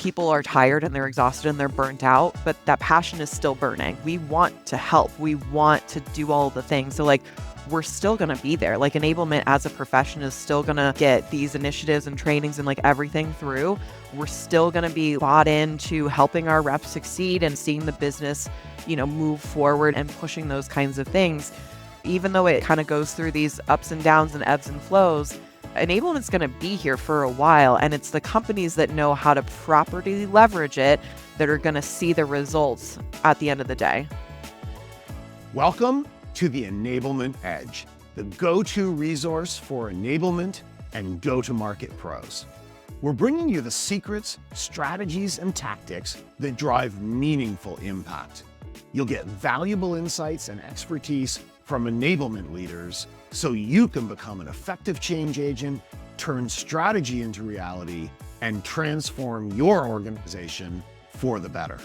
people are tired and they're exhausted and they're burnt out, but that passion is still burning. We want to help. We want to do all the things. So like, we're still going to be there. Like enablement as a profession is still going to get these initiatives and trainings and like everything through. We're still going to be bought into helping our reps succeed and seeing the business, move forward and pushing those kinds of things. Even though it kind of goes through these ups and downs and ebbs and flows, enablement's going to be here for a while. And it's the companies that know how to properly leverage it that are going to see the results at the end of the day. Welcome to the Enablement Edge, the go-to resource for enablement and go-to-market pros. We're bringing you the secrets, strategies, and tactics that drive meaningful impact. You'll get valuable insights and expertise from enablement leaders so you can become an effective change agent, turn strategy into reality, and transform your organization for the better.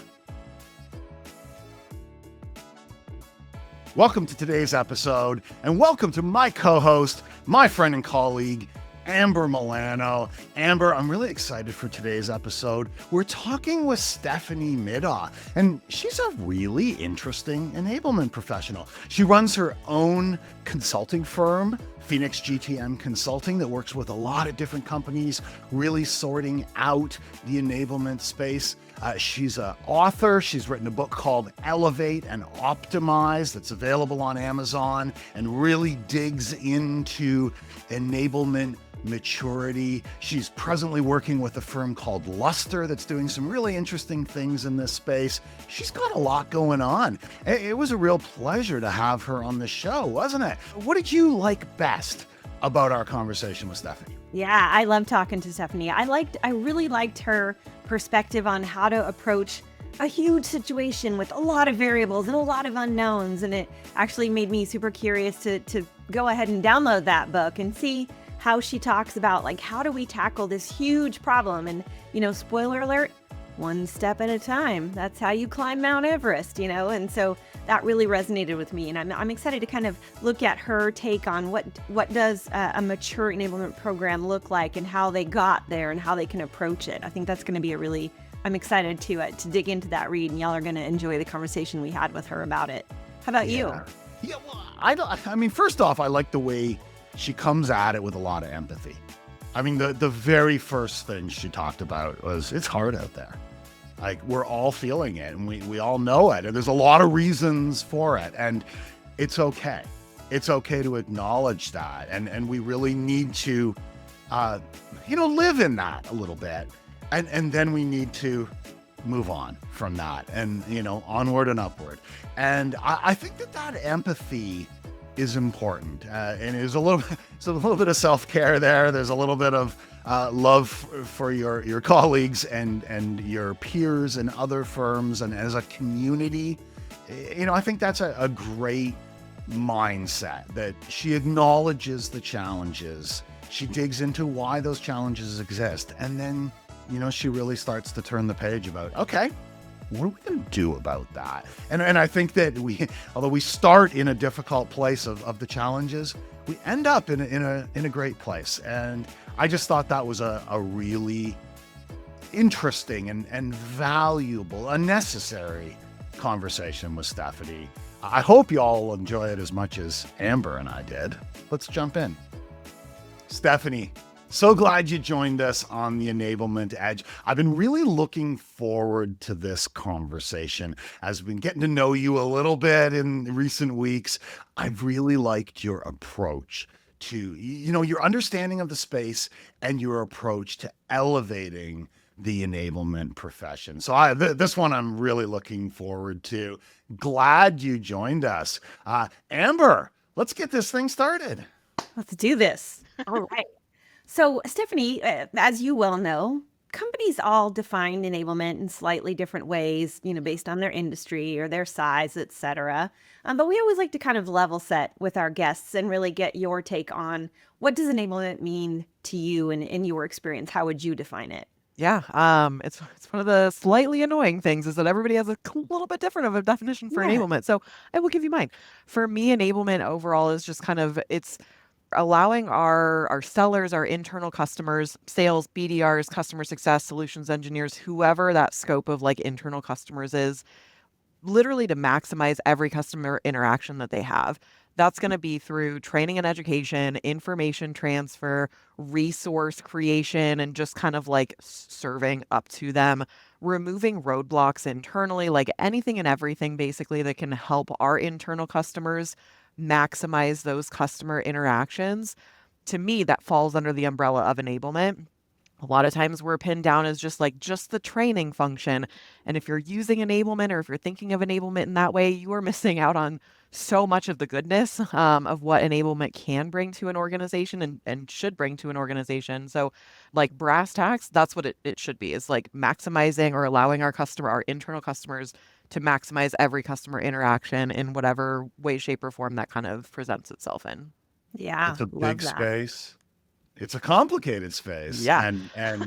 Welcome to today's episode, and welcome to my co-host, my friend and colleague, Amber Milano. Amber, I'm really excited for today's episode. We're talking with Stephanie Middaugh, and she's a really interesting enablement professional. She runs her own consulting firm, Phoenix GTM Consulting, that works with a lot of different companies, really sorting out the enablement space. She's an author. She's written a book called Elevate and Optimize that's available on Amazon and really digs into enablement maturity. She's presently working with a firm called Luster that's doing some really interesting things in this space. She's got a lot going on. It was a real pleasure to have her on the show, wasn't it? What did you like best about our conversation with Stephanie? Yeah, I love talking to Stephanie. I really liked her perspective on how to approach a huge situation with a lot of variables and a lot of unknowns. And it actually made me super curious to go ahead and download that book and see how she talks about like, how do we tackle this huge problem? And, spoiler alert, one step at a time. That's how you climb Mount Everest, and so that really resonated with me. And I'm excited to kind of look at her take on what does a mature enablement program look like and how they got there and how they can approach it. I think that's going to be I'm excited to dig into that read, and y'all are going to enjoy the conversation we had with her about it. How about you? Yeah, well, first off, I like the way she comes at it with a lot of empathy. The very first thing she talked about was it's hard out there. Like, we're all feeling it, and we all know it, and there's a lot of reasons for it, and it's okay. It's okay to acknowledge that, and we really need to, live in that a little bit, and then we need to move on from that, and onward and upward. And I think that empathy is important, and there's a little bit of self-care there. There's a little bit of love for your colleagues and your peers and other firms, and as a community. I think that's a great mindset, that she acknowledges the challenges, she digs into why those challenges exist, and then she really starts to turn the page about, okay, what are we going to do about that? And I think that although we start in a difficult place of the challenges, we end up in a great place. And I just thought that was a really interesting and valuable, a necessary conversation with Stephanie. I hope you all will enjoy it as much as Amber and I did. Let's jump in. Stephanie, so glad you joined us on the Enablement Edge. I've been really looking forward to this conversation. As we've been getting to know you a little bit in recent weeks, I've really liked your approach to, your understanding of the space and your approach to elevating the enablement profession. So this one I'm really looking forward to. Glad you joined us. Amber, let's get this thing started. Let's do this. All right. So, Stephanie, as you well know, companies all define enablement in slightly different ways, based on their industry or their size, et cetera. But we always like to kind of level set with our guests and really get your take on what does enablement mean to you and in your experience? How would you define it? Yeah, it's one of the slightly annoying things is that everybody has a little bit different of a definition for enablement. So I will give you mine. For me, enablement overall is just kind of, it's allowing our sellers, our internal customers, sales, BDRs, customer success, solutions engineers, whoever that scope of like internal customers is, literally to maximize every customer interaction that they have. That's going to be through training and education, information transfer, resource creation, and just kind of like serving up to them, removing roadblocks internally, like anything and everything basically that can help our internal customers maximize those customer interactions. To me, that falls under the umbrella of enablement. A lot of times we're pinned down as just the training function. And if you're using enablement or if you're thinking of enablement in that way, you are missing out on so much of the goodness of what enablement can bring to an organization and should bring to an organization. So like brass tacks, that's what it should be, is like maximizing or allowing our internal customers to maximize every customer interaction in whatever way, shape, or form that kind of presents itself in. Yeah, It's a love big that. space. It's a complicated space, Yeah. and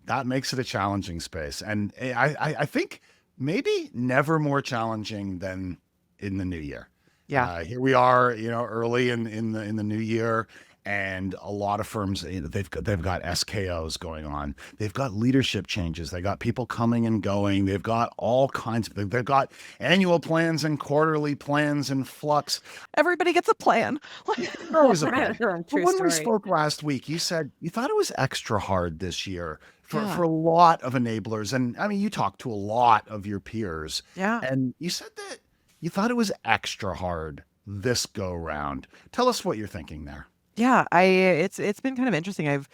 that makes it a challenging space. And I think maybe never more challenging than in the new year. Yeah. Here we are, early in the new year, and a lot of firms, they've got SKOs going on. They've got leadership changes. They got people coming and going. They've got all kinds of. They've got annual plans and quarterly plans in flux. Everybody gets a plan. There was a plan. True But when we story. spoke last week, you said you thought it was extra hard this year Yeah. for a lot of enablers. And I mean, you talked to a lot of your peers, Yeah. and you said that you thought it was extra hard this go round. Tell us what you're thinking there. Yeah, it's been kind of interesting. I've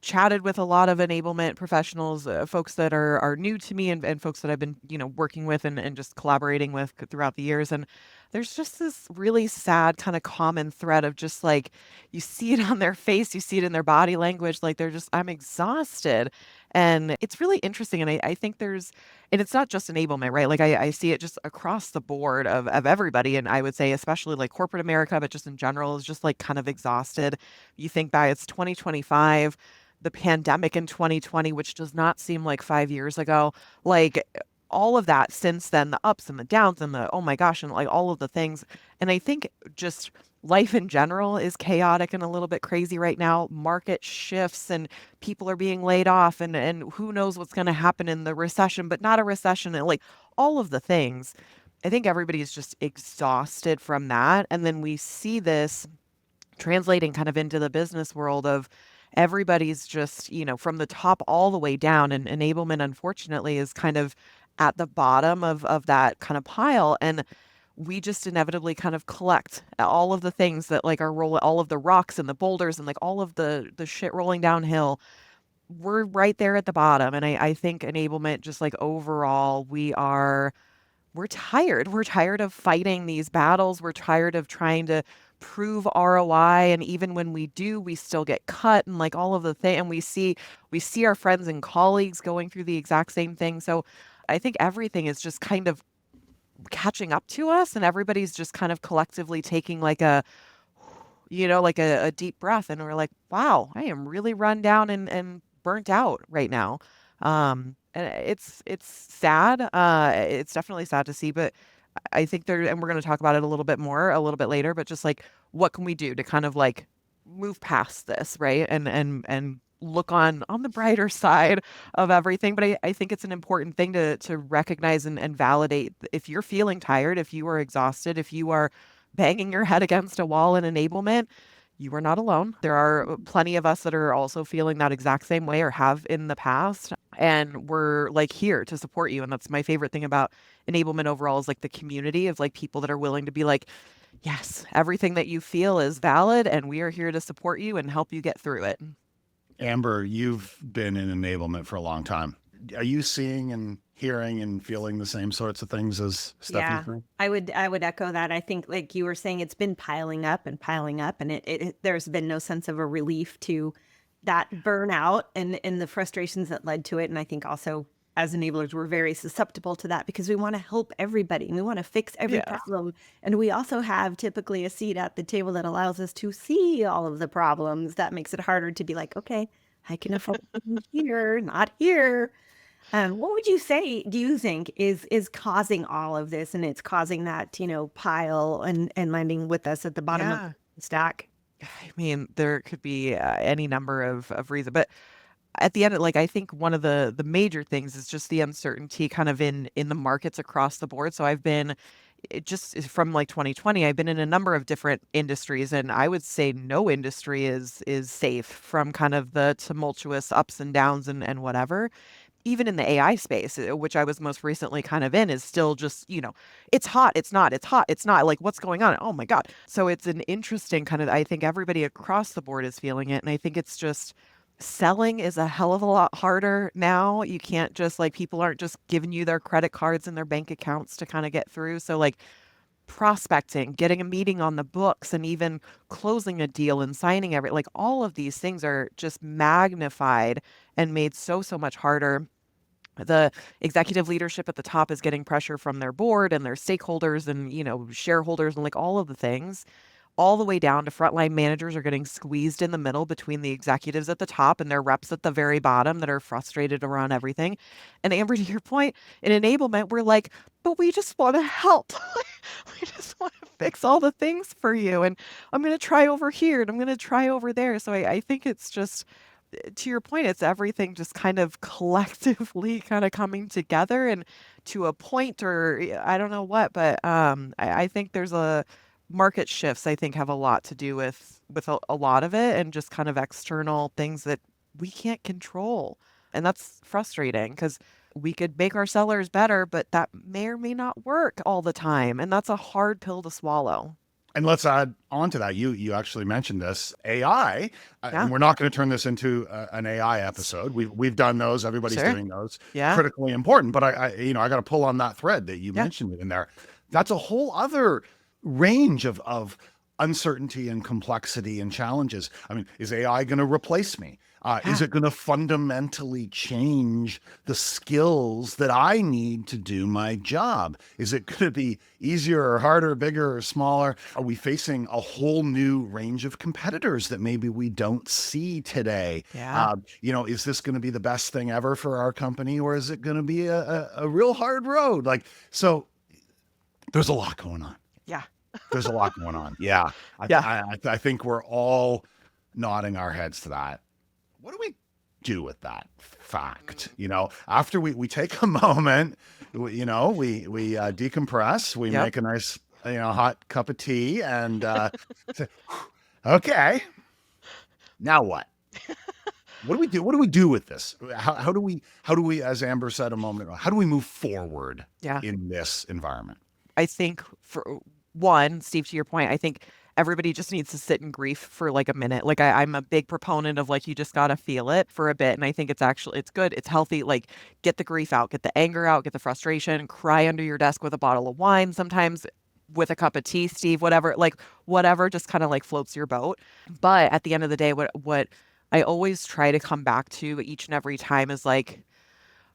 chatted with a lot of enablement professionals, folks that are new to me and folks that I've been, working with and just collaborating with throughout the years. And there's just this really sad kind of common thread of just like, you see it on their face, you see it in their body language, like I'm exhausted. And it's really interesting. And I think and it's not just enablement, right? Like I see it just across the board of everybody. And I would say, especially like corporate America, but just in general, is just like kind of exhausted. You think back, it's 2025, the pandemic in 2020, which does not seem like 5 years ago. Like all of that since then, the ups and the downs and the, oh my gosh, and like all of the things. And I think just life in general is chaotic and a little bit crazy right now. Market shifts and people are being laid off and who knows what's going to happen in the recession, but not a recession, and like all of the things. I think everybody is just exhausted from that. And then we see this translating kind of into the business world of everybody's just, from the top all the way down. And enablement, unfortunately, is kind of at the bottom of that kind of pile. And we just inevitably kind of collect all of the things that like are all of the rocks and the boulders and like all of the shit rolling downhill. We're right there at the bottom. And I think enablement, just like overall, we're tired. We're tired of fighting these battles. We're tired of trying to prove ROI. And even when we do, we still get cut and like all of the thing. And we see our friends and colleagues going through the exact same thing. So I think everything is just kind of catching up to us, and everybody's just kind of collectively taking like a deep breath. And we're like, wow, I am really run down and burnt out right now. And it's sad. It's definitely sad to see, but I think and we're going to talk about it a little bit later, but just like, what can we do to kind of like move past this, right? And look on the brighter side of everything. But I think it's an important thing to recognize and validate. If you're feeling tired, if you are exhausted, if you are banging your head against a wall in enablement, you are not alone. There are plenty of us that are also feeling that exact same way or have in the past. And we're like here to support you. And that's my favorite thing about enablement overall, is like the community of like people that are willing to be like, yes, everything that you feel is valid, and we are here to support you and help you get through it. Amber, you've been in enablement for a long time. Are you seeing and hearing and feeling the same sorts of things as Stephanie? Yeah, I would echo that. I think, like you were saying, it's been piling up, and there's been no sense of a relief to that burnout and the frustrations that led to it. And I think also as enablers, we're very susceptible to that because we want to help everybody and we want to fix every problem. And we also have typically a seat at the table that allows us to see all of the problems. That makes it harder to be like, okay, I can afford here, not here. What would you say, do you think is causing all of this, and it's causing that, pile and landing with us at the bottom of the stack? I mean, there could be any number of reasons, but at the end, like I think one of the major things is just the uncertainty kind of in the markets across the board. So I've been just from like 2020, I've been in a number of different industries, and I would say no industry is safe from kind of the tumultuous ups and downs and whatever. Even in the AI space, which I was most recently kind of in, is still just, it's hot, it's not, it's hot, it's not. Like, what's going on? Oh my God. So it's an interesting kind of, I think everybody across the board is feeling it. And I think it's just selling is a hell of a lot harder now. You can't just like, people aren't just giving you their credit cards and their bank accounts to kind of get through. So, like, prospecting, getting a meeting on the books, and even closing a deal and signing like all of these things are just magnified and made so much harder. The executive leadership at the top is getting pressure from their board and their stakeholders and, shareholders and like all of the things, all the way down to frontline managers are getting squeezed in the middle between the executives at the top and their reps at the very bottom that are frustrated around everything. And Amber, to your point, in enablement, we're like, but we just want to help. We just want to fix all the things for you. And I'm going to try over here and I'm going to try over there. So I think it's just, to your point, it's everything just kind of collectively kind of coming together and to a point, or I don't know what, but I think there's a market shifts, I think, have a lot to do with a lot of it, and just kind of external things that we can't control. And that's frustrating because we could make our sellers better, but that may or may not work all the time. And that's a hard pill to swallow. And let's add on to that. You actually mentioned this AI, Yeah. and we're not going to turn this into an AI episode. We've done those. Everybody's Sure. doing those. Yeah. Critically important. But I got to pull on that thread that you Yeah. mentioned in there. That's a whole other range of uncertainty and complexity and challenges. I mean, is AI going to replace me? Is it going to fundamentally change the skills that I need to do my job? Is it going to be easier or harder, bigger or smaller? Are we facing a whole new range of competitors that maybe we don't see today? Yeah. Is this going to be the best thing ever for our company, or is it going to be a real hard road? So there's a lot going on. Yeah. There's a lot going on. Yeah. I think we're all nodding our heads to that. What do we do with that fact? After we take a moment, we decompress, we Yep. make a nice, hot cup of tea and say, okay, now what? What do we do? What do we do with this? How do we, as Amber said a moment ago, how do we move forward in this environment? I think for one, Steve, to your point, I think everybody just needs to sit in grief for like a minute. Like I'm a big proponent of like, you just got to feel it for a bit. And I think it's good. It's healthy. Like get the grief out, get the anger out, get the frustration, cry under your desk with a bottle of wine, sometimes with a cup of tea, Steve, whatever just kind of like floats your boat. But at the end of the day, what I always try to come back to each and every time is like,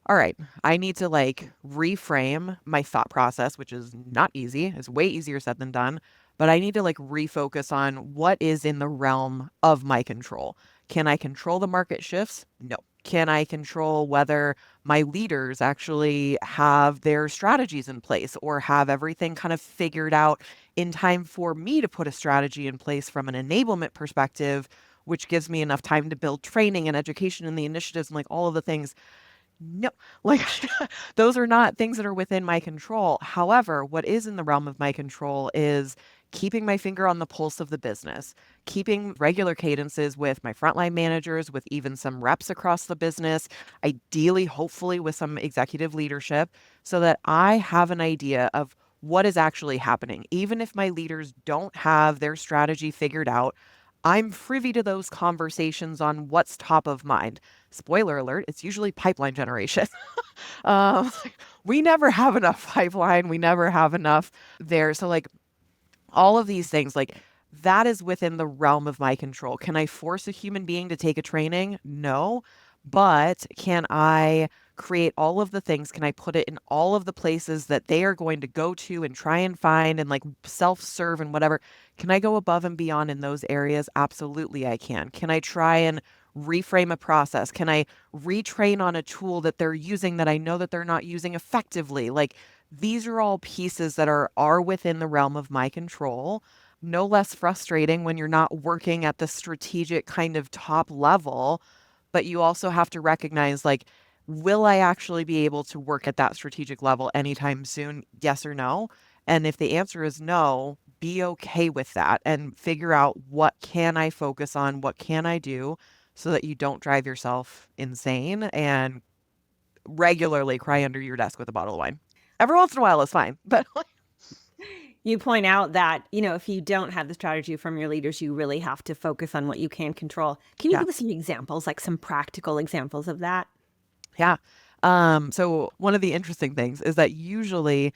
all right, I need to like reframe my thought process, which is not easy. It's way easier said than done. But I need to like refocus on what is in the realm of my control. Can I control the market shifts? No. Can I control whether my leaders actually have their strategies in place or have everything kind of figured out in time for me to put a strategy in place from an enablement perspective, which gives me enough time to build training and education and the initiatives and like all of the things? No, like those are not things that are within my control. However, what is in the realm of my control is keeping my finger on the pulse of the business, keeping regular cadences with my frontline managers, with even some reps across the business, ideally, hopefully with some executive leadership, so that I have an idea of what is actually happening. Even if my leaders don't have their strategy figured out, I'm privy to those conversations on what's top of mind. Spoiler alert, it's usually pipeline generation. um, we never have enough pipeline. We never have enough there. So like all of these things, like that is within the realm of my control. Can I force a human being to take a training? No. But can I create all of the things? Can I put it in all of the places that they are going to go to and try and find and like self-serve and whatever? Can I go above and beyond in those areas? Absolutely, I can. Can I try and reframe a process? Can I retrain on a tool that they're using that I know that they're not using effectively? Like these are all pieces that are within the realm of my control. no less frustrating when you're not working at the strategic kind of top level, but you also have to recognize like, will I actually be able to work at that strategic level anytime soon? Yes or no? And if the answer is no, be okay with that and figure out what can I focus on? What can I do so that you don't drive yourself insane and regularly cry under your desk with a bottle of wine. Every once in a while is fine, but You point out that, if you don't have the strategy from your leaders, you really have to focus on what you can control. Can you yeah. give us some examples, like some practical examples of that? Yeah. So one of the interesting things is that usually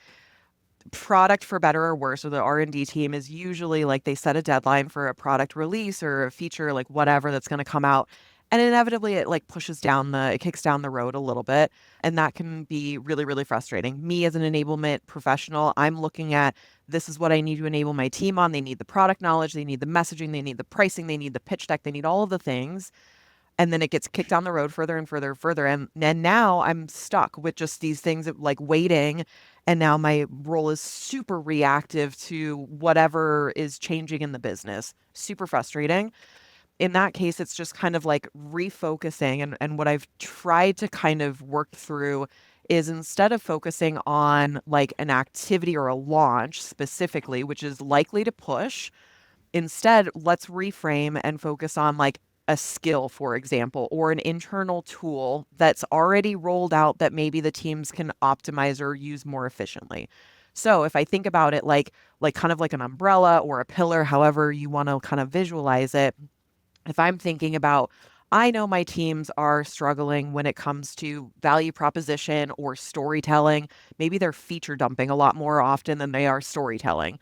product for better or worse, or the R&D team is usually like they set a deadline for a product release or a feature, like whatever that's going to come out. And inevitably it like it kicks down the road a little bit. And that can be really, really frustrating. Me as an enablement professional, I'm looking at this is what I need to enable my team on. They need the product knowledge, they need the messaging, they need the pricing, they need the pitch deck, they need all of the things. And then it gets kicked down the road further and further and further. And now I'm stuck with just these things of like waiting. And now my role is super reactive to whatever is changing in the business. Super frustrating. In that case, it's just kind of like refocusing. And what I've tried to kind of work through is instead of focusing on like an activity or a launch specifically, which is likely to push, instead, let's reframe and focus on like a skill, for example, or an internal tool that's already rolled out that maybe the teams can optimize or use more efficiently. So if I think about it like kind of like an umbrella or a pillar, however you want to kind of visualize it, if I'm thinking about I know my teams are struggling when it comes to value proposition or storytelling. Maybe they're feature dumping a lot more often than they are storytelling.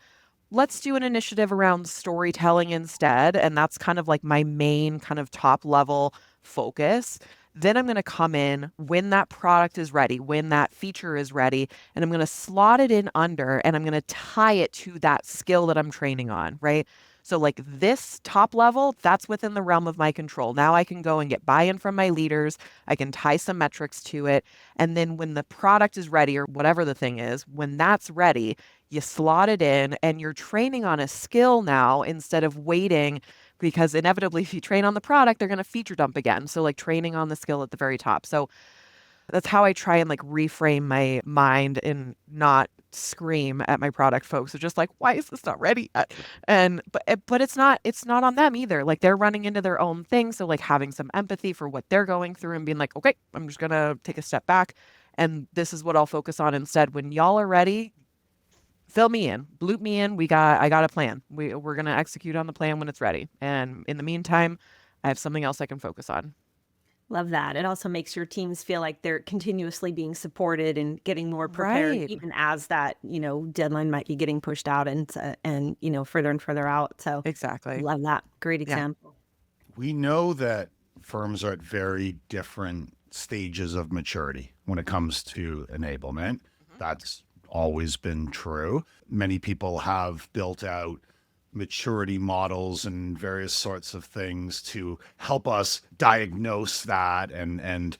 Let's do an initiative around storytelling instead. And that's kind of like my main kind of top level focus. Then I'm going to come in when that product is ready, when that feature is ready, and I'm going to slot it in under and I'm going to tie it to that skill that I'm training on, right? So like this top level, that's within the realm of my control. Now I can go and get buy-in from my leaders. I can tie some metrics to it. And then when the product is ready or whatever the thing is, when that's ready, you slot it in and you're training on a skill now instead of waiting because inevitably if you train on the product, they're going to feature dump again. So like training on the skill at the very top. So that's how I try and like reframe my mind and not scream at my product folks. So just like, why is this not ready yet? And but it's not on them either. Like they're running into their own thing. So like having some empathy for what they're going through and being like, okay, I'm just gonna take a step back and this is what I'll focus on instead. When y'all are ready, fill me in, bloop me in. I got a plan. We're gonna execute on the plan when it's ready. And in the meantime, I have something else I can focus on. Love that. It also makes your teams feel like they're continuously being supported and getting more prepared, Right. even as that, deadline might be getting pushed out and further and further out. So Exactly. love that. Great Yeah. example. We know that firms are at very different stages of maturity when it comes to enablement. That's always been true. Many people have built out maturity models and various sorts of things to help us diagnose that and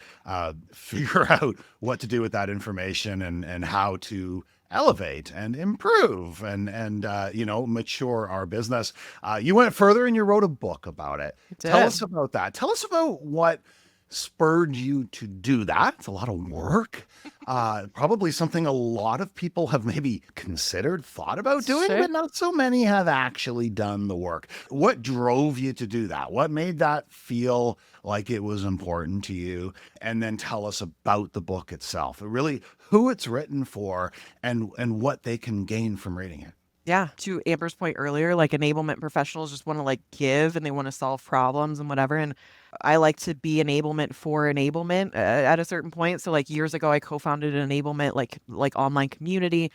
figure out what to do with that information and how to elevate and improve and mature our business. You went further and you wrote a book about it. Tell us about that. Tell us about what spurred you to do that. It's a lot of work. Probably something a lot of people have maybe considered, thought about doing, Sure. but not so many have actually done the work. What drove you to do that? What made that feel like it was important to you? And then tell us about the book itself. Really, who it's written for and what they can gain from reading it. Yeah. To Amber's point earlier, like enablement professionals just want to like give and they want to solve problems and whatever. And I like to be enablement for enablement at a certain point. So like years ago, I co-founded an enablement like online community.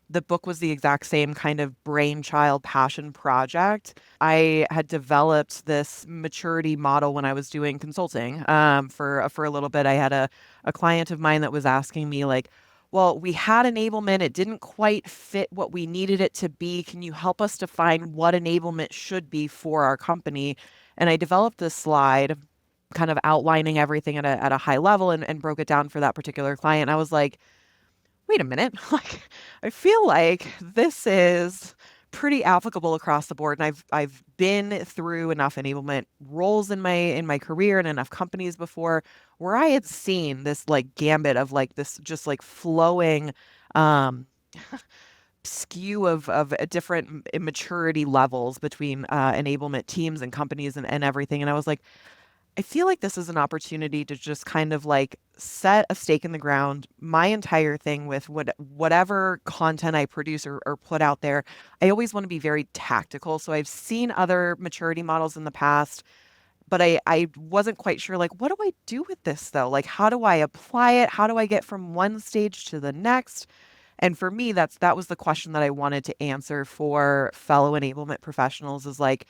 The book was the exact same kind of brainchild passion project. I had developed this maturity model when I was doing consulting. For a little bit, I had a client of mine that was asking me like, well, we had enablement. It didn't quite fit what we needed it to be. Can you help us define what enablement should be for our company? And I developed this slide kind of outlining everything at a high level and broke it down for that particular client. And I was like, wait a minute, like I feel like this is pretty applicable across the board. And I've been through enough enablement roles in my career and enough companies before where I had seen this like gambit of like this just like flowing um skew of different immaturity levels between enablement teams and companies and everything. And I was like, I feel like this is an opportunity to just kind of like set a stake in the ground. My entire thing with whatever content I produce or put out there, I always want to be very tactical. So I've seen other maturity models in the past, but I wasn't quite sure like, what do I do with this though? Like, how do I apply it? How do I get from one stage to the next? And for me, that was the question that I wanted to answer for fellow enablement professionals is like,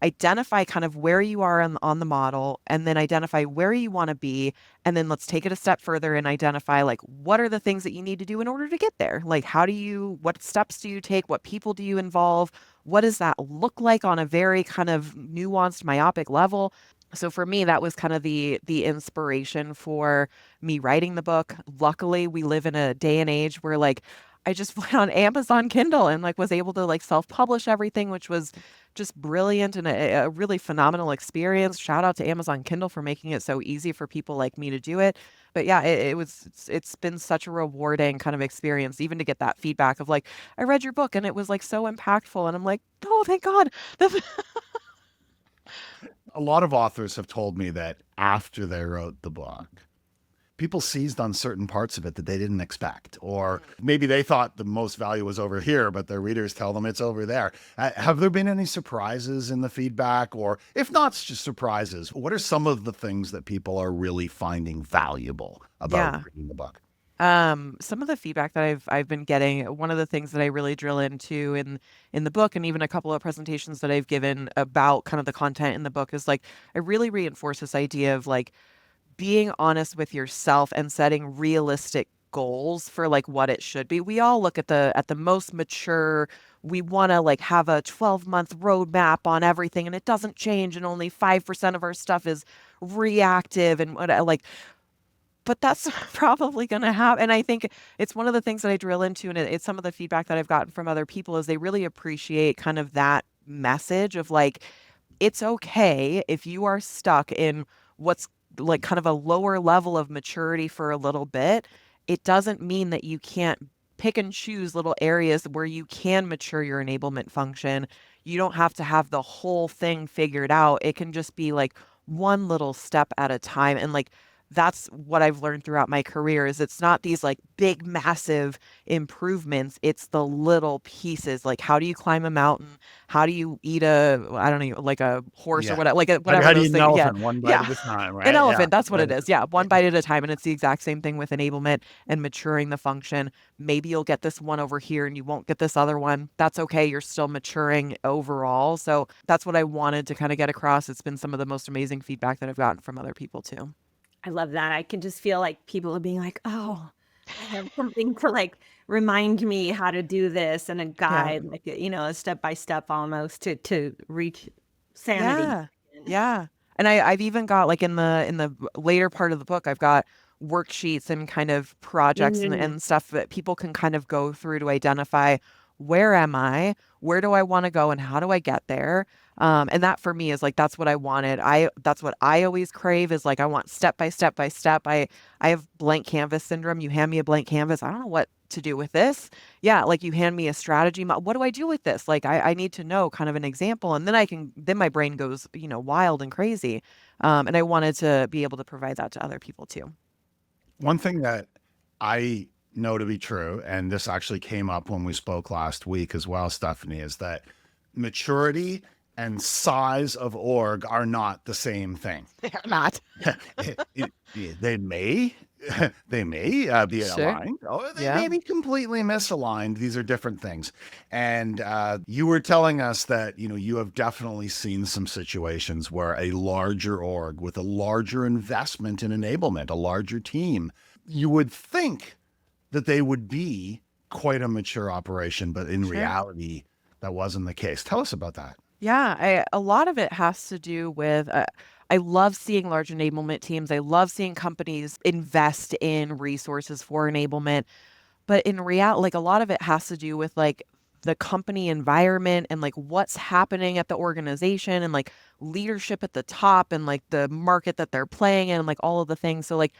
identify kind of where you are on the model and then identify where you want to be. And then let's take it a step further and identify like, what are the things that you need to do in order to get there? Like, what steps do you take? What people do you involve? What does that look like on a very kind of nuanced, myopic level? So for me, that was kind of the inspiration for me writing the book. Luckily, we live in a day and age where like I just went on Amazon Kindle and like was able to like self-publish everything, which was just brilliant and a really phenomenal experience. Shout out to Amazon Kindle for making it so easy for people like me to do it. But yeah, it's been such a rewarding kind of experience, even to get that feedback of like, I read your book and it was like so impactful. And I'm like, oh, thank God. A lot of authors have told me that after they wrote the book, people seized on certain parts of it that they didn't expect, or maybe they thought the most value was over here, but their readers tell them it's over there. Have there been any surprises in the feedback? Or if not just surprises, what are some of the things that people are really finding valuable about reading the book? Some of the feedback that I've been getting, one of the things that I really drill into in the book, and even a couple of presentations that I've given about kind of the content in the book, is like I really reinforce this idea of like being honest with yourself and setting realistic goals for like what it should be. We all look at the most mature, we want to like have a 12-month roadmap on everything and it doesn't change and only 5% of our stuff is reactive and what like, but that's probably going to happen. And I think it's one of the things that I drill into, and it's some of the feedback that I've gotten from other people is they really appreciate kind of that message of like, it's okay if you are stuck in what's like kind of a lower level of maturity for a little bit. It doesn't mean that you can't pick and choose little areas where you can mature your enablement function. You don't have to have the whole thing figured out. It can just be like one little step at a time. And like, that's what I've learned throughout my career is it's not these like big, massive improvements. It's the little pieces. Like, how do you climb a mountain? How do you eat I don't know, like a horse or whatever, like whatever How do you those eat an things. Yeah. elephant one bite Yeah. at a time, right? An Yeah. elephant. That's what it Right. is. Yeah. One bite at a time. And it's the exact same thing with enablement and maturing the function. Maybe you'll get this one over here and you won't get this other one. That's okay. You're still maturing overall. So that's what I wanted to kind of get across. It's been some of the most amazing feedback that I've gotten from other people too. I love that. I can just feel like people are being like, oh, I have something to like remind me how to do this and a guide, like, a step by step almost to reach sanity. Yeah. Yeah. And I've even got like in the later part of the book, I've got worksheets and kind of projects and stuff that people can kind of go through to identify where am I, where do I want to go, and how do I get there? And that for me is like that's what I wanted. That's what I always crave is like I want step by step by step. I have blank canvas syndrome. You hand me a blank canvas, I don't know what to do with this. Yeah, like you hand me a strategy. What do I do with this? Like I need to know kind of an example, and then my brain goes wild and crazy. And I wanted to be able to provide that to other people too. One thing that I know to be true, and this actually came up when we spoke last week as well, Stephanie, is that maturity and size of org are not the same thing. They're not. They may be Sure. aligned, or they Yeah. may be completely misaligned. These are different things. And you were telling us that you have definitely seen some situations where a larger org with a larger investment in enablement, a larger team, you would think that they would be quite a mature operation, but in Sure. reality, that wasn't the case. Tell us about that. Yeah, a lot of it has to do with I love seeing large enablement teams. I love seeing companies invest in resources for enablement. But in reality, like a lot of it has to do with like the company environment and like what's happening at the organization and like leadership at the top and like the market that they're playing in and like all of the things. So like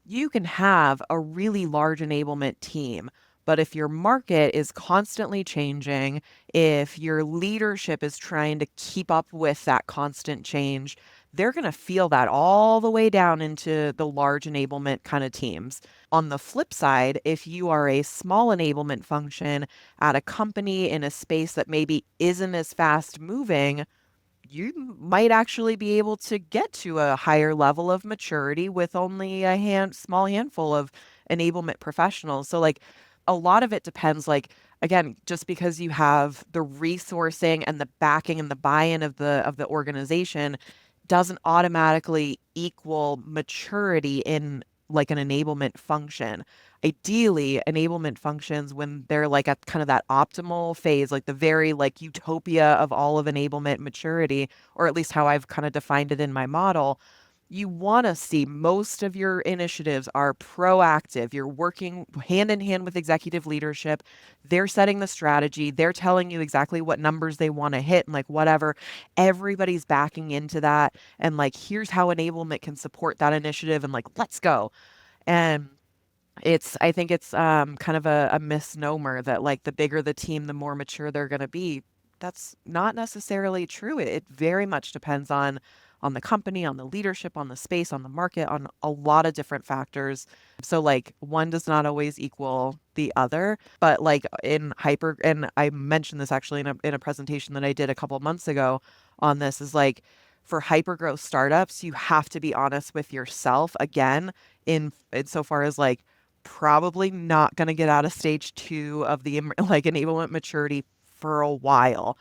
you can have a really large enablement team, but if your market is constantly changing, if your leadership is trying to keep up with that constant change, they're going to feel that all the way down into the large enablement kind of teams. On the flip side, if you are a small enablement function at a company in a space that maybe isn't as fast moving, you might actually be able to get to a higher level of maturity with only a small handful of enablement professionals. So like a lot of it depends, like again, just because you have the resourcing and the backing and the buy-in of the organization doesn't automatically equal maturity in like an enablement function. Ideally, enablement functions, when they're like at kind of that optimal phase, like the very like utopia of all of enablement maturity, or at least how I've kind of defined it in my model, you want to see most of your initiatives are proactive. You're working hand in hand with executive leadership. They're setting the strategy. They're telling you exactly what numbers they want to hit and like whatever. Everybody's backing into that. And like, here's how enablement can support that initiative. And like, let's go. And I think it's kind of a misnomer that like the bigger the team, the more mature they're going to be. That's not necessarily true. It very much depends on the company, on the leadership, on the space, on the market, on a lot of different factors. So like one does not always equal the other. But like and I mentioned this actually in a presentation that I did a couple months ago on this, is like for hypergrowth startups, you have to be honest with yourself again in so far as like probably not going to get out of stage 2 of the like enablement maturity for a while.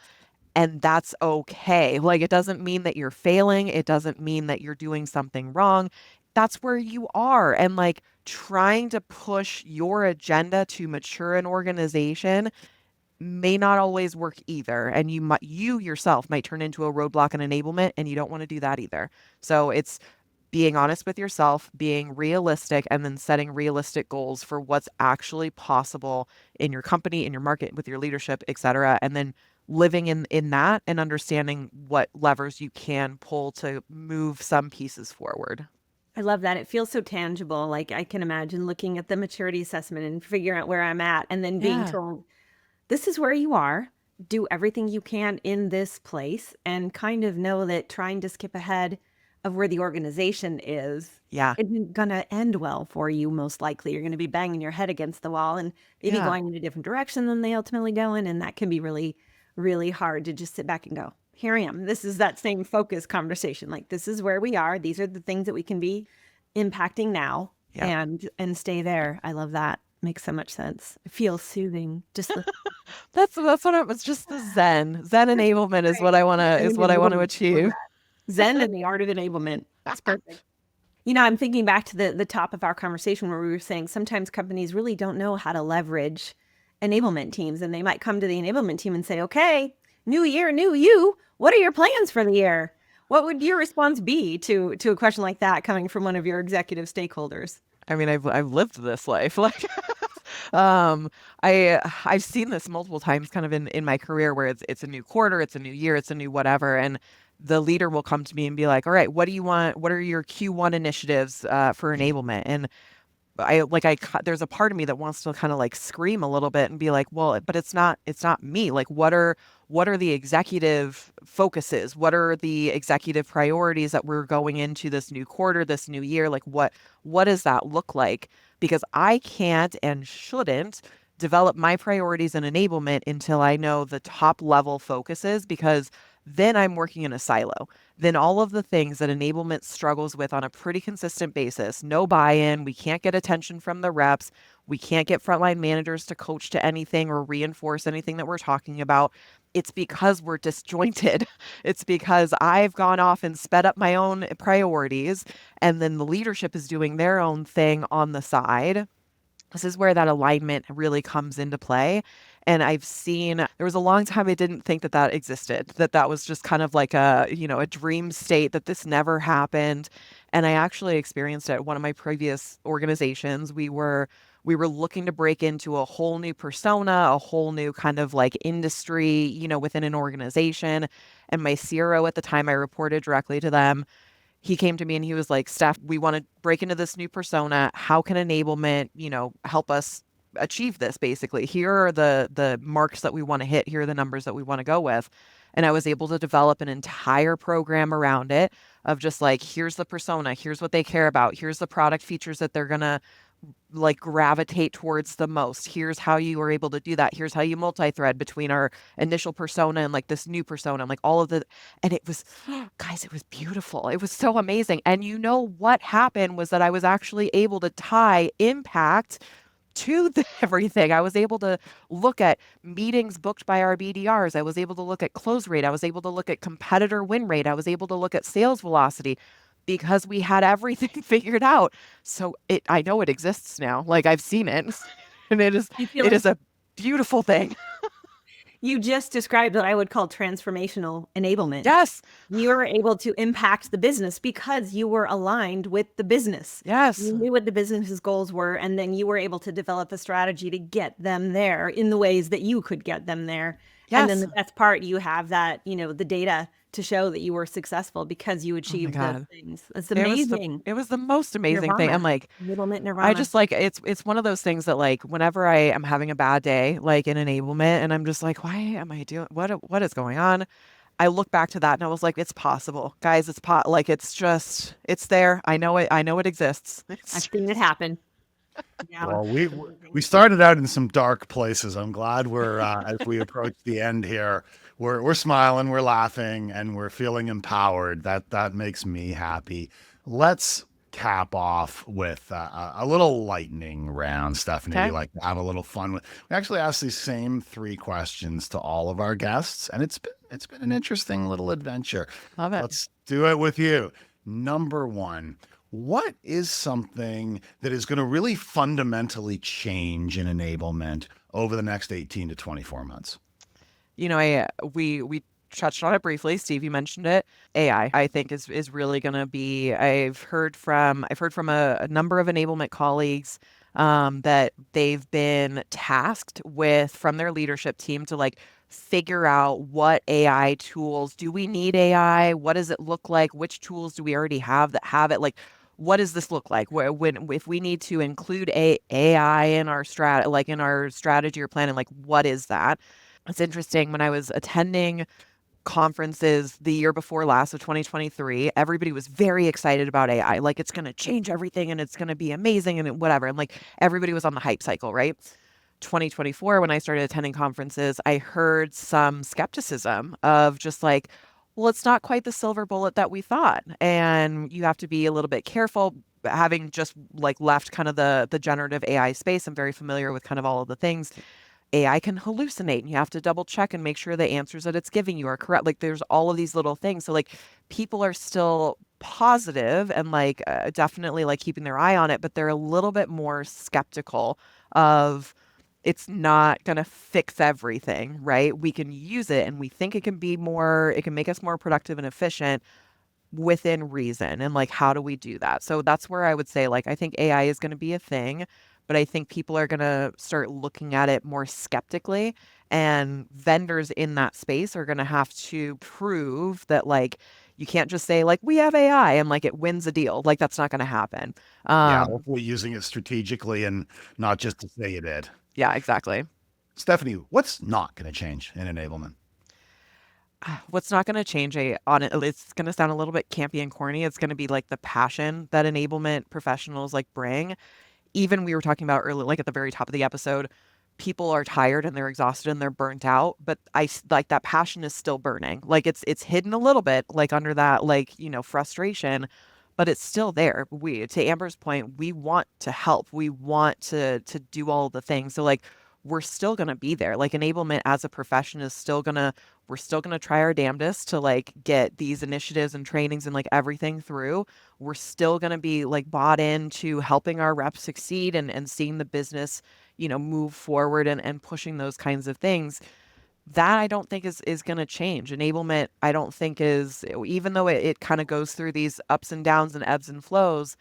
And that's okay. Like, it doesn't mean that you're failing. It doesn't mean that you're doing something wrong. That's where you are. And like trying to push your agenda to mature an organization may not always work either. And you yourself might turn into a roadblock in enablement, and you don't want to do that either. So it's being honest with yourself, being realistic, and then setting realistic goals for what's actually possible in your company, in your market, with your leadership, et cetera. And then living in that and understanding what levers you can pull to move some pieces forward. I love that. It feels so tangible. Like I can imagine looking at the maturity assessment and figuring out where I'm at and then being Yeah. told, this is where you are. Do everything you can in this place and kind of know that trying to skip ahead of where the organization is Yeah. isn't going to end well for you. Most likely you're going to be banging your head against the wall and maybe Yeah. going in a different direction than they ultimately go in. And that can be really, really hard to just sit back and go, here I am. This is that same focus conversation. Like, this is where we are. These are the things that we can be impacting now Yeah. and stay there. I love that. Makes so much sense. It feels soothing. Just the That's what it was, just the Zen enablement is what I want to achieve. Zen and the art of enablement. That's perfect. You know, I'm thinking back to the top of our conversation where we were saying sometimes companies really don't know how to leverage enablement teams, and they might come to the enablement team and say, okay, new year, new you. What are your plans for the year? What would your response be to a question like that coming from one of your executive stakeholders? I mean, I've lived this life. Like, I've seen this multiple times kind of in my career where it's a new quarter, it's a new year, it's a new whatever. And the leader will come to me and be like, all right, what do you want? What are your Q1 initiatives for enablement? And there's a part of me that wants to kind of like scream a little bit and be like, well, but it's not me. Like, what are the executive focuses? What are the executive priorities that we're going into this new quarter, this new year? Like, what does that look like? Because I can't and shouldn't develop my priorities and enablement until I know the top level focuses, because then I'm working in a silo. Then all of the things that enablement struggles with on a pretty consistent basis, no buy-in, we can't get attention from the reps, we can't get frontline managers to coach to anything or reinforce anything that we're talking about. It's because we're disjointed. It's because I've gone off and sped up my own priorities, and then the leadership is doing their own thing on the side. This is where that alignment really comes into play. And I've seen, there was a long time I didn't think that existed, that was just kind of like a dream state, that this never happened. And I actually experienced it at one of my previous organizations. We were We were looking to break into a whole new persona, a whole new kind of like industry, within an organization. And my CRO at the time, I reported directly to them. He came to me and he was like, Steph, we want to break into this new persona. How can enablement, help us achieve this? Basically, here are the marks that we want to hit. Here are the numbers that we want to go with. And I was able to develop an entire program around it of just like, here's the persona, here's what they care about, here's the product features that they're gonna like gravitate towards the most. Here's how you are able to do that. Here's how you multi-thread between our initial persona and like this new persona, and like all of the, and it was, guys, it was beautiful. It was so amazing. And what happened was that I was actually able to tie impact to everything. I was able to look at meetings booked by our BDRs. I was able to look at close rate. I was able to look at competitor win rate. I was able to look at sales velocity because we had everything figured out. So I know it exists now. Like I've seen it, and it is a beautiful thing. You just described what I would call transformational enablement. Yes. You were able to impact the business because you were aligned with the business. Yes. You knew what the business's goals were, and then you were able to develop a strategy to get them there in the ways that you could get them there. Yes. And then the best part, you have that, the data to show that you were successful because you achieved those things. It's amazing. It was the most amazing thing. I'm like, enablement nirvana. I just like, it's one of those things that like, whenever I am having a bad day, like in enablement, and I'm just like, why am I doing, what is going on? I look back to that and I was like, it's possible, guys. Like, it's there. I know it exists. I've seen it happen. Yeah. Well, we started out in some dark places. I'm glad we're as we approach the end here, we're smiling, we're laughing, and we're feeling empowered. That makes me happy. Let's cap off with a little lightning round, Stephanie. Okay. We like to have a little fun with. We actually ask these same 3 questions to all of our guests, and it's been an interesting little adventure. Love it. Let's do it with you. Number 1. What is something that is going to really fundamentally change in enablement over the next 18 to 24 months? We touched on it briefly. Steve, you mentioned it. AI, I think, is really going to be. I've heard from a number of enablement colleagues that they've been tasked with from their leadership team to like figure out what AI tools do we need AI? What does it look like? Which tools do we already have that have it? Like, what does this look like? If we need to include AI in our strategy or plan, and like, what is that? It's interesting. When I was attending conferences the year before last, so 2023, everybody was very excited about AI. Like, it's going to change everything and it's going to be amazing and whatever. And like, everybody was on the hype cycle, right? 2024, when I started attending conferences, I heard some skepticism of just like, well, it's not quite the silver bullet that we thought. And you have to be a little bit careful. Having just like left kind of the generative AI space, I'm very familiar with kind of all of the things. AI can hallucinate, and you have to double check and make sure the answers that it's giving you are correct. Like, there's all of these little things. So like, people are still positive and like definitely like keeping their eye on it, but they're a little bit more skeptical of, it's not going to fix everything, right? We can use it and we think it can make us more productive and efficient within reason. And like, how do we do that? So that's where I would say, like, I think AI is going to be a thing, but I think people are going to start looking at it more skeptically, and vendors in that space are going to have to prove that like, you can't just say like, we have AI and like it wins a deal. Like, that's not going to happen. Hopefully using it strategically and not just to say you did. Yeah, exactly. Stephanie, what's not going to change in enablement? What's not going to change it's going to sound a little bit campy and corny. It's going to be like the passion that enablement professionals like bring. Even we were talking about earlier, like at the very top of the episode, people are tired and they're exhausted and they're burnt out, but I like that passion is still burning. Like it's hidden a little bit like under that, like, frustration, but it's still there. To Amber's point, we want to help. We want to do all the things. So like, we're still going to be there. Like, enablement as a profession we're still going to try our damnedest to like get these initiatives and trainings and like everything through. We're still going to be like bought into helping our reps succeed and seeing the business, move forward and pushing those kinds of things. That I don't think is going to change. Enablement, I don't think even though it kind of goes through these ups and downs and ebbs and flows,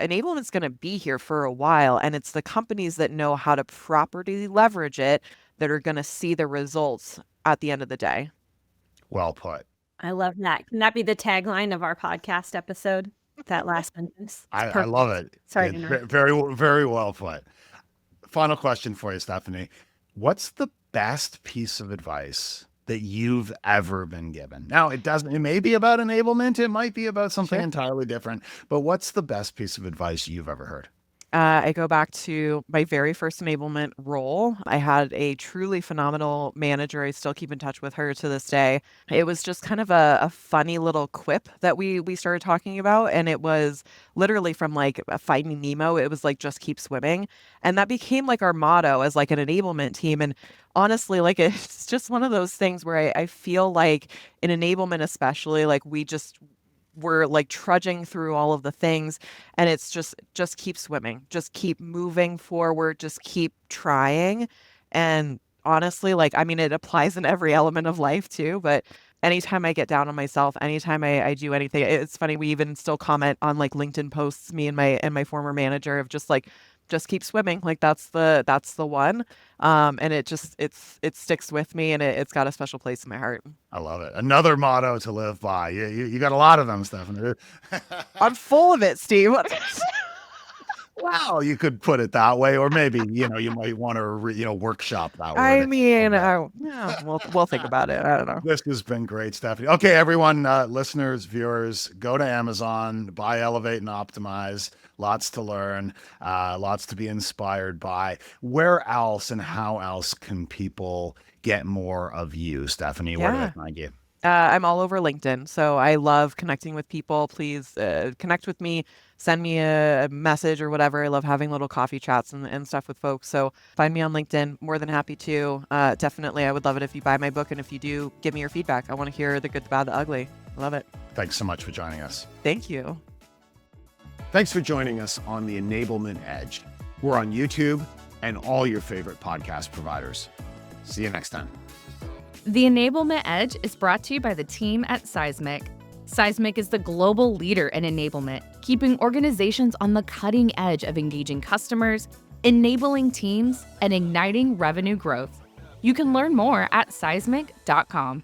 enablement's going to be here for a while, and it's the companies that know how to properly leverage it that are going to see the results at the end of the day. Well put. I love that. Can that be the tagline of our podcast episode? That last sentence. I love it. Sorry to It's interrupt. very, very well put. Final question for you, Stephanie. What's the best piece of advice that you've ever been given? Now, it may be about enablement. It might be about something entirely different, but what's the best piece of advice you've ever heard? I go back to my very first enablement role. I had a truly phenomenal manager. I still keep in touch with her to this day. It was just kind of a funny little quip that we started talking about. And it was literally from like Finding Nemo. It was like, just keep swimming. And that became like our motto as like an enablement team. And honestly, like it's just one of those things where I feel like in enablement, especially, like we're like trudging through all of the things, and it's just keep swimming, just keep moving forward, just keep trying. And honestly, like, I mean, it applies in every element of life too, but anytime I get down on myself, anytime I do anything, it's funny, we even still comment on like LinkedIn posts, me and my former manager, of just like, just keep swimming. Like that's the one. And it sticks with me, and it's got a special place in my heart. I love it. Another motto to live by. You got a lot of them, Stephanie. I'm full of it, Steve. Well, you could put it that way, or maybe, you might want to, workshop that word. I mean, yeah, we'll think about it. I don't know. This has been great, Stephanie. Okay, everyone, listeners, viewers, go to Amazon, buy Elevate and Optimize. Lots to learn, lots to be inspired by. Where else and how else can people get more of you, Stephanie? Where do they find you? I'm all over LinkedIn, so I love connecting with people. Please connect with me, send me a message or whatever. I love having little coffee chats and stuff with folks. So find me on LinkedIn. More than happy to. Definitely, I would love it if you buy my book, and if you do, give me your feedback. I want to hear the good, the bad, the ugly. Love it. Thanks so much for joining us. Thank you. Thanks for joining us on the Enablement Edge. We're on YouTube and all your favorite podcast providers. See you next time. The Enablement Edge is brought to you by the team at Seismic. Seismic is the global leader in enablement, keeping organizations on the cutting edge of engaging customers, enabling teams, and igniting revenue growth. You can learn more at seismic.com.